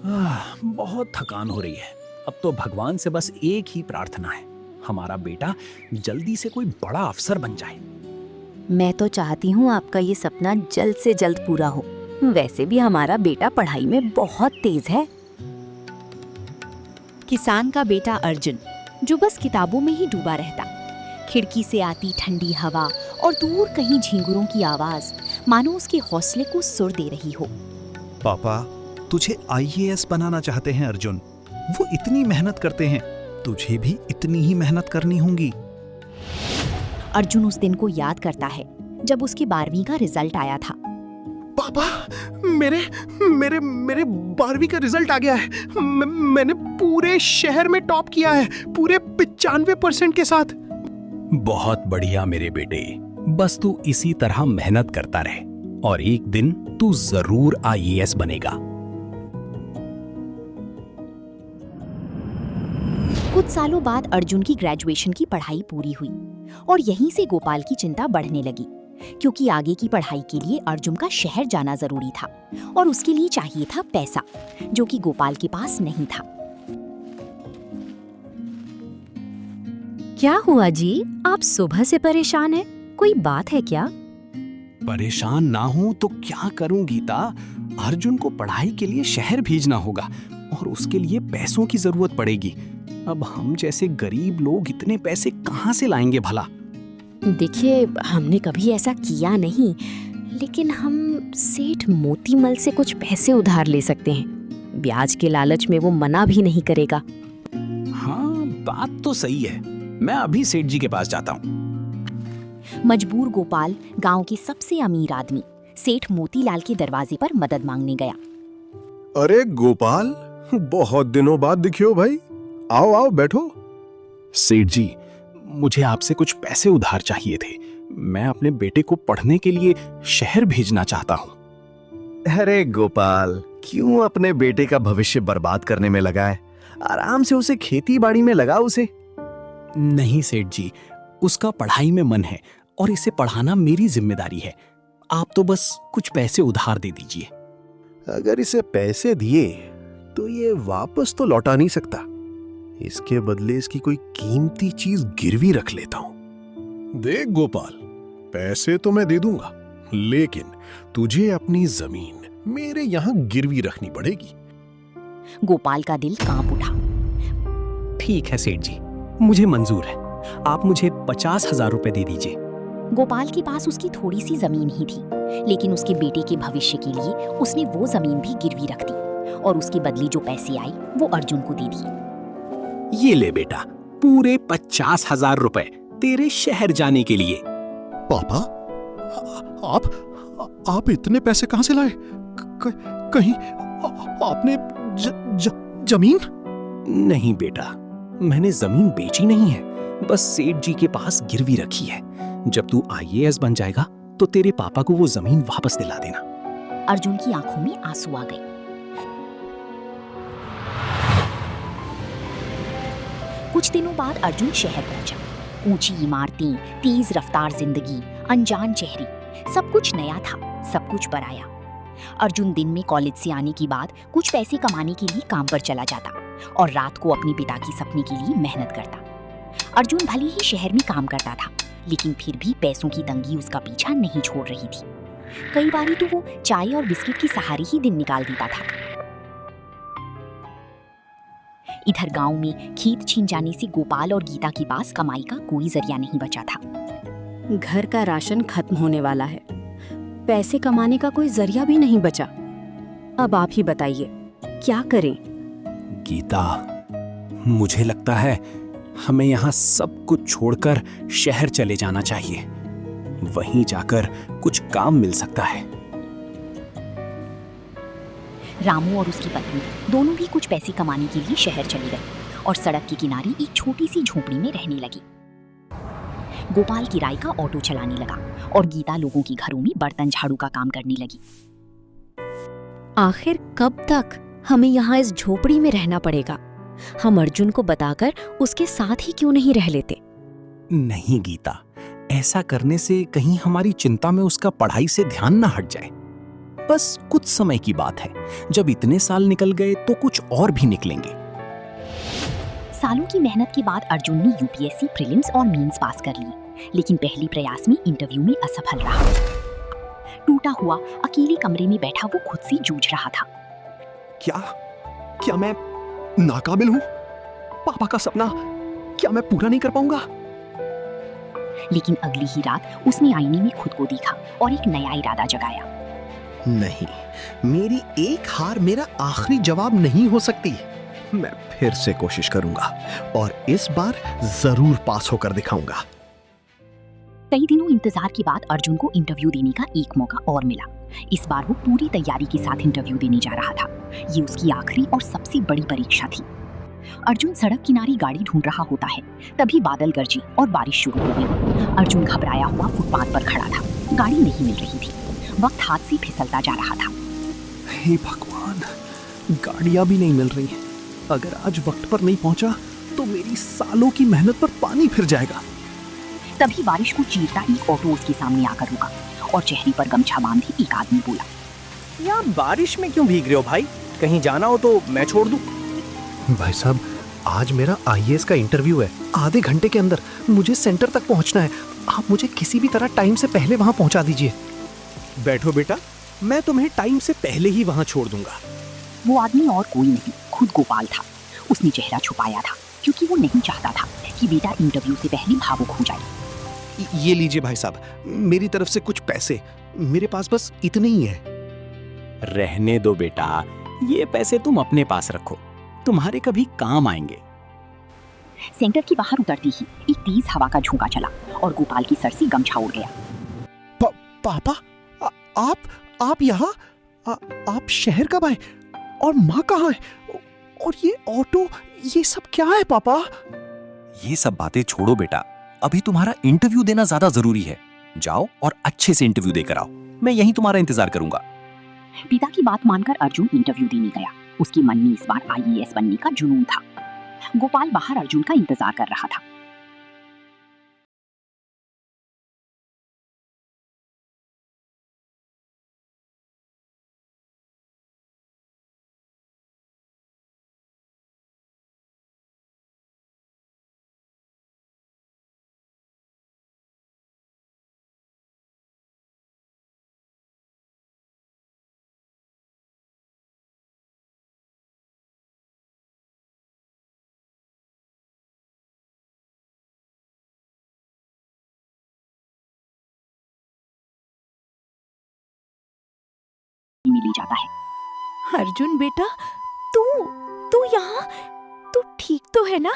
बहुत थकान हो रही है। अब तो भगवान से बस एक ही प्रार्थना है, हमारा बेटा जल्दी से कोई बड़ा अफसर बन जाए। मैं तो चाहती हूँ आपका ये सपना जल्द से जल्द पूरा हो। वैसे भी हमारा बेटा पढ़ाई में बहुत तेज है। किसान का बेटा अर्जुन, जो बस किताबों में ही डूबा रहता। खिड़की से आती ठंडी हवा और दूर कहीं झींगुरों की आवाज मानो उसके हौसले को सुर दे रही हो। पापा, तुझे आईएएस बनाना चाहते हैं अर्जुन। वो इतनी मेहनत करते हैं, तुझे भी इतनी ही मेहनत करनी होगी। अर्जुन उस दिन को याद करता है जब उसके 12वीं का रिजल्ट आया था। पापा, मेरे मेरे मेरे 12वीं का रिजल्ट आ गया है। मैंने पूरे शहर में टॉप किया है, पूरे 95% के साथ। बहुत बढ़िया मेरे बेटे, बस तू इसी तरह मेहनत करता रहे और एक दिन तू जरूर आईएएस बनेगा। कुछ सालों बाद अर्जुन की ग्रेजुएशन की पढ़ाई पूरी हुई और यहीं से गोपाल की चिंता बढ़ने लगी, क्योंकि आगे की पढ़ाई के लिए अर्जुन का शहर जाना जरूरी था और उसके लिए चाहिए था पैसा, जो कि गोपाल के पास नहीं था। क्या हुआ जी, आप सुबह से परेशान हैं? कोई बात है क्या? परेशान ना हूं तो क्या करूं गीता, अर्जुन को पढ़ाई के लिए शहर भेजना होगा और उसके लिए पैसों की जरूरत पड़ेगी। अब हम जैसे गरीब लोग इतने पैसे कहां से लाएंगे भला? देखिए, हमने कभी ऐसा किया नहीं, लेकिन हम सेठ मोतीमल से कुछ पैसे उधार ले सकते हैं। ब्याज के लालच में वो मना भी नहीं करेगा। हाँ, बात तो सही है। मैं अभी सेठ जी के पास जाता हूँ। मजबूर गोपाल गांव के सबसे अमीर आदमी सेठ मोतीलाल के दरवाजे पर मदद मांगने गया। अरे गोपाल, बहुत दिनों बाद दिखे हो भाई। आओ आओ, बैठो। सेठ जी, मुझे आपसे कुछ पैसे उधार चाहिए थे। मैं अपने बेटे को पढ़ने के लिए शहर भेजना चाहता हूँ। अरे गोपाल, क्यों अपने बेटे का भविष्य बर्बाद करने में लगा है? आराम से उसे खेती बाड़ी में लगा उसे। नहीं सेठ जी, उसका पढ़ाई में मन है और इसे पढ़ाना मेरी जिम्मेदारी है। आप तो बस कुछ पैसे उधार दे दीजिए। अगर इसे पैसे दिए तो ये वापस तो लौटा नहीं सकता। इसके बदले इसकी कोई कीमती चीज गिरवी रख लेता हूं। देख गोपाल, पैसे तो मैं दे दूंगा, लेकिन तुझे अपनी जमीन मेरे यहां गिरवी रखनी पड़ेगी। गोपाल का दिल कांप उठा। ठीक है सेठ जी, मुझे मंजूर है। आप मुझे 50,000 रुपए दे दीजिए। गोपाल के पास उसकी थोड़ी सी जमीन ही थी, लेकिन उसके बेटे के भविष्य के लिए उसने वो जमीन भी गिरवी रख दी और उसके बदले जो पैसे आए वो अर्जुन को दे दिए। ये ले बेटा, पूरे 50,000 रुपए तेरे शहर जाने के लिए। पापा, आप इतने पैसे कहां से लाए? कहीं आपने जमीन? नहीं बेटा, मैंने जमीन बेची नहीं है, बस सेठ जी के पास गिरवी रखी है। जब तू आईएएस बन जाएगा तो तेरे पापा को वो जमीन वापस दिला देना। अर्जुन की आंखों में आंसू आ गए। कुछ दिनों बाद अर्जुन शहर पहुंचा। ऊंची इमारतें, तेज रफ्तार जिंदगी, अनजान चेहरे, सब कुछ नया था, सब कुछ पराया। अर्जुन दिन में कॉलेज से आने के बाद कुछ पैसे कमाने के लिए काम पर चला जाता और रात को अपने पिता के सपने के लिए मेहनत करता। अर्जुन भले ही शहर में काम करता था, लेकिन फिर भी पैसों की तंगी उसका पीछा नहीं छोड़ रही थी। कई बारी तो वो चाय और बिस्किट के सहारे ही दिन निकाल देता था। इधर गांव में खेत छीन जाने से गोपाल और गीता के पास कमाई का कोई जरिया नहीं बचा था। घर का राशन खत्म होने वाला है, पैसे कमाने का कोई जरिया भी नहीं बचा। अब आप ही बताइए, क्या करें? गीता, मुझे लगता है हमें यहाँ सब कुछ छोड़कर शहर चले जाना चाहिए। वहीं जाकर कुछ काम मिल सकता है। रामू और उसकी पत्नी दोनों भी कुछ पैसे कमाने के लिए शहर चले गए और सड़क के किनारे एक छोटी सी झोपड़ी में रहने लगी। गोपाल किराए का ऑटो चलाने लगा और गीता लोगों के घरों में बर्तन झाड़ू का काम करने लगी। आखिर कब तक हमें यहाँ इस झोपड़ी में रहना पड़ेगा? हम अर्जुन को बताकर उसके साथ ही क्यों नहीं रह लेते? नहीं गीता, ऐसा करने से कहीं हमारी चिंता में उसका पढ़ाई से ध्यान ना हट जाए। बस कुछ समय की बात है। जब इतने साल निकल गए तो कुछ और भी निकलेंगे। सालों की मेहनत के बाद अर्जुन ने यूपीएससी प्रीलिम्स और मेंस पास कर लिए, लेकिन पहली प्रयास में इंटरव्यू में असफल रहा। टूटा हुआ अकेले कमरे में बैठा वो खुद से जूझ रहा था। क्या मैं नाकाबिल हूं? पापा का सपना क्या मैं पूरा नहीं कर पाऊंगा? लेकिन अगली ही रात उसने आईने में खुद को देखा और एक नया इरादा जगाया। नहीं, मेरी एक हार मेरा आखिरी जवाब नहीं हो सकती। मैं फिर से कोशिश करूंगा और इस बार जरूर पास होकर दिखाऊंगा। कई दिनों इंतजार के बाद अर्जुन को इंटरव्यू देने का एक मौका और मिला। इस बार वो पूरी तैयारी के साथ इंटरव्यू देने जा रहा था। ये उसकी आखिरी और सबसे बड़ी परीक्षा थी। अर्जुन सड़क किनारे गाड़ी ढूंढ रहा होता है, तभी बादल गरजे और बारिश शुरू हो गई। अर्जुन घबराया हुआ फुटपाथ पर खड़ा था। गाड़ी नहीं मिल रही थी। वक्त हाथ से फिसलता जा रहा था। हे भगवान, गाड़ियां भी नहीं मिल रही हैं। अगर आज वक्त पर नहीं पहुंचा तो मेरी सालों की मेहनत पर पानी फिर जाएगा। तभी बारिश को चीरता एक ऑटो उसके सामने आकर रुका और चेहरे पर गमछा बांधे एक आदमी बोला, यार बारिश में क्यों भीग रहे हो भाई? कहीं जाना हो तो मैं छोड़ दूं। भाई साहब, आज मेरा आईएएस का इंटरव्यू है। आधे घंटे के अंदर मुझे सेंटर तक पहुंचना है। आप मुझे किसी भी तरह टाइम से पहले वहां पहुंचा दीजिए। बैठो बेटा, मैं तुम्हें टाइम से पहले ही वहां छोड़ दूंगा। वो आदमी और कोई नहीं, खुद गोपाल था। उसने चेहरा छुपाया था क्योंकि वो नहीं चाहता था कि बेटा इंटरव्यू से पहले भावुक हो जाए। ये लीजिए भाई साहब, मेरी तरफ से कुछ पैसे। मेरे पास बस इतने ही है। रहने दो बेटा, ये पैसे तुम अपने पास रखो, तुम्हारे कभी काम आएंगे। सेंटर के बाहर उतरते ही एक तेज हवा का झोंका चला और गोपाल की सर से गमछा उड़ गया। पापा, आप यहाँ? आप शहर कब आए? और माँ कहाँ है? और ये ऑटो, ये सब क्या है पापा? ये सब बातें छोड़ो बेटा, अभी तुम्हारा इंटरव्यू देना ज्यादा जरूरी है। जाओ और अच्छे से इंटरव्यू देकर आओ। मैं यहीं तुम्हारा इंतजार करूंगा। पिता की बात मानकर अर्जुन इंटरव्यू देने गया। उसके मन में इस बार आईएएस बनने का जुनून था। गोपाल बाहर अर्जुन का इंतजार कर रहा था। मिल जाता है। अर्जुन बेटा, तू यहाँ? तू ठीक तो है ना?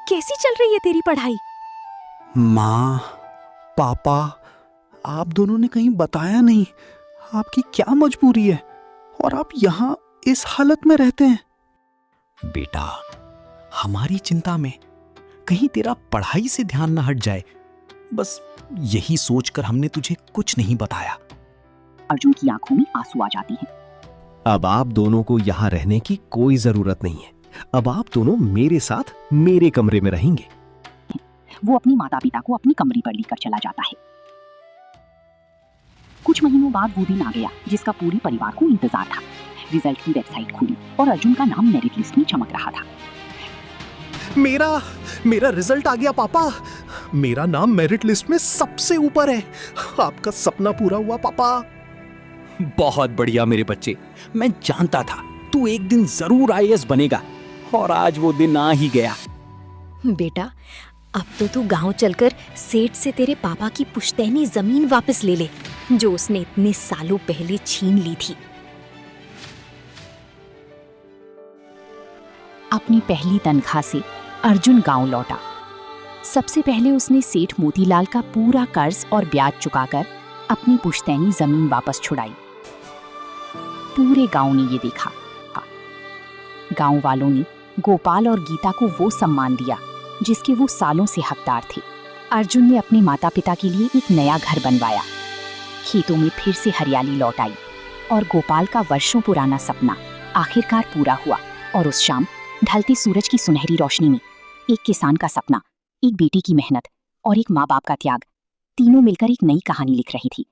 कैसी चल रही है तेरी पढ़ाई? माँ, पापा, आप दोनों ने कहीं बताया नहीं आपकी क्या मजबूरी है और आप यहाँ इस हालत में रहते हैं। बेटा, हमारी चिंता में कहीं तेरा पढ़ाई से ध्यान ना हट जाए, बस यही सोचकर हमने तुझे कुछ नहीं बताया। अर्जुन की आंखों में आंसू आ जाती हैं। अब आप दोनों को यहाँ रहने की कोई जरूरत नहीं है। अब आप दोनों मेरे साथ मेरे कमरे में रहेंगे। वो अपने माता पिता को अपने कमरे पर लेकर चला जाता है। कुछ महीनों बाद वो दिन आ गया जिसका पूरे परिवार को इंतजार था। रिजल्ट की वेबसाइट खुली और अर्जुन का नाम मेरिट लिस्ट में चमक रहा था। मेरा रिजल्ट आ गया पापा। मेरा नाम मेरिट लिस्ट में सबसे ऊपर है। आपका सपना पूरा हुआ पापा। बहुत बढ़िया मेरे बच्चे, मैं जानता था तू एक दिन जरूर आईएएस बनेगा और आज वो दिन आ ही गया। बेटा, अब तो तू गांव चलकर सेठ से तेरे पापा की पुश्तैनी जमीन वापस ले ले, जो उसने इतने सालों पहले छीन ली थी। अपनी पहली तनख्वाह से अर्जुन गांव लौटा। सबसे पहले उसने सेठ मोतीलाल का पूरा कर्ज और ब्याज चुकाकर अपनी पुश्तैनी जमीन वापस छुड़ाई। पूरे गांव ने ये देखा। गांव वालों ने गोपाल और गीता को वो सम्मान दिया जिसके वो सालों से हकदार थे। अर्जुन ने अपने माता पिता के लिए एक नया घर बनवाया। खेतों में फिर से हरियाली लौट आई और गोपाल का वर्षों पुराना सपना आखिरकार पूरा हुआ। और उस शाम ढलते सूरज की सुनहरी रोशनी में एक किसान का सपना, एक बेटे की मेहनत और एक माँ बाप का त्याग, तीनों मिलकर एक नई कहानी लिख रही थी।